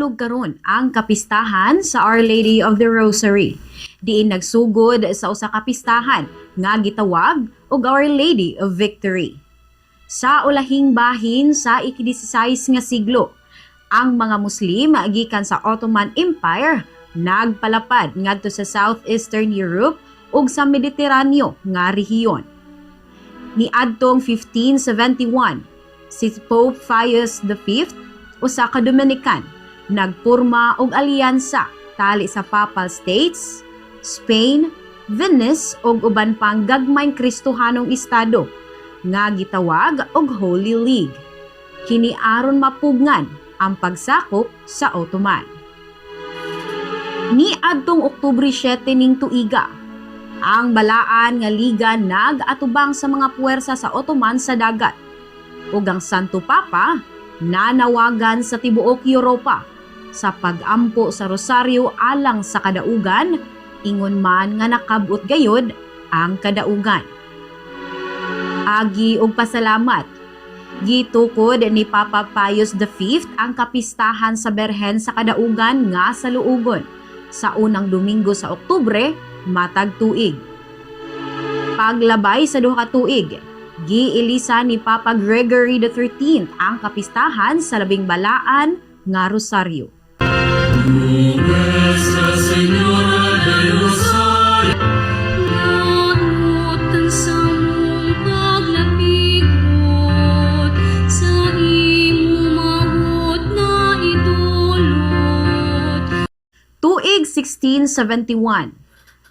Gisulog karon ang kapistahan sa Our Lady of the Rosary. Diin nagsugod sa usa ka pistahan nga gitawag og Our Lady of Victory. Sa ulahing bahin sa ika-16 nga siglo, ang mga Muslim gikan sa Ottoman Empire nagpalapad ngadto sa Southeastern Europe ug sa Mediteraneo nga rehiyon. Niadtong 1571, si Pope Pius V, usa ka Dominican, nagpurma og alyansa tali sa Papal States, Spain, Venice ug uban pang gagmayng Kristohanong estado nga gitawag og Holy League. Kini aron mapugngan ang pagsakop sa Ottoman. Niadtong Oktubre 7 ning tuiga, ang balaan nga liga nag-atubang sa mga puwersa sa Ottoman sa dagat ug ang Santo Papa nanawagan sa tibuok Europa sa pag-ampo sa rosaryo alang sa kadaugan, ingon man nga nakabut gayod ang kadaugan. Agi og pasalamat, gitukod ni Papa Pius V ang kapistahan sa Berhen sa kadaugan nga sa luugon sa unang Domingo sa Oktubre matag tuig. Paglabay sa duha ka tuig, giilisa ni Papa Gregory XIII ang kapistahan sa labing balaan nga rosaryo. Nuestra Señora del Rosario, Nanutan sa mong paglapigot, sa imo mabot na idulot. Tuig 1671,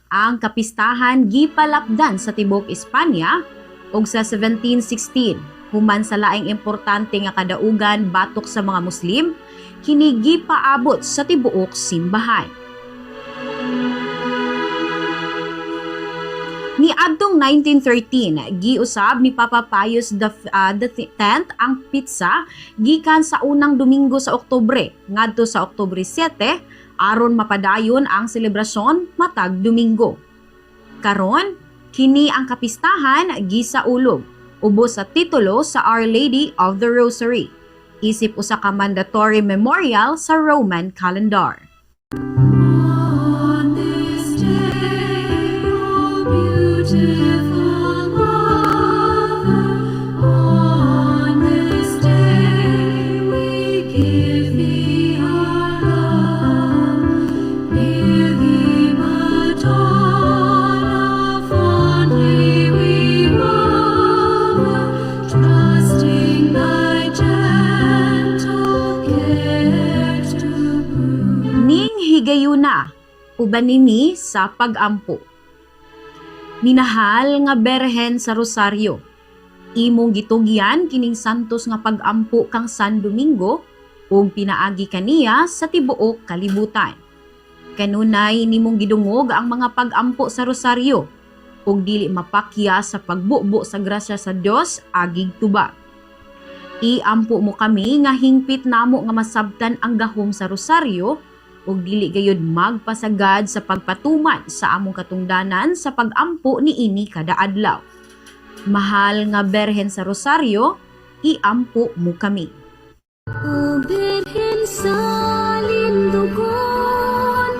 ang kapistahan gipalapdan sa tibok Espanya ug sa 1716, human sa laing importante nga kadaugan batok sa mga Muslim, kini gipaabot sa tibuok simbahan. Niadtong 1913, giusab ni Papa Pius X ang pitsa gikan sa unang Domingo sa Oktubre ngadto sa Oktubre 7 aron mapadayon ang selebrasyon matag Domingo. Karon, kini ang kapistahan gisaulog ubos sa titulo sa Our Lady of the Rosary, isip usa ka mandatory memorial sa Roman calendar. On this day, oh beautiful mother, on this day we give thee our love, near thee Madonna, fondly we murmur, trusting thy gentle care to prove. Ning higayuna uban nini sa pag-ampo. Minahal nga Berhen sa Rosaryo, imong gitugyan kining santos nga pag-ampo kang San Domingo ug pinaagi kaniya sa tibuok kalibutan. Kanunay nimong gidungog ang mga pag-ampo sa Rosaryo ug dili mapakya sa pagbubo sa grasya sa Dios agig tubag. Iampo mo kami nga hingpit namo nga masabtan ang gahom sa Rosaryo ug dili gayud magpasagad sa pagpatuman sa among katungdanan sa pag-ampo niini kada adlaw. Mahal nga Berhen sa Rosaryo, iampo mo kami. O Birhen sa lindugon,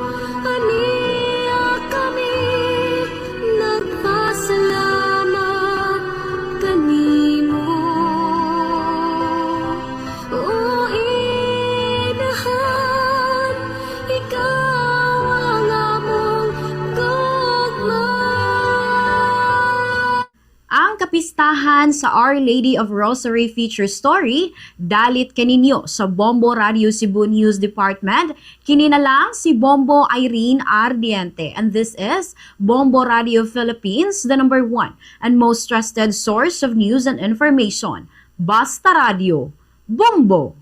aniya kami nagpasalamat kanimo. O inahan, ikaw ang among gugma. Ang kapistahan sa Our Lady of Rosary feature story dalit kaninyo sa Bombo Radio Cebu News Department. Kini na lang si Bombo Irene Ardiente, and this is Bombo Radio Philippines, the number 1 and most trusted source of news and information. Basta Radio, Bombo!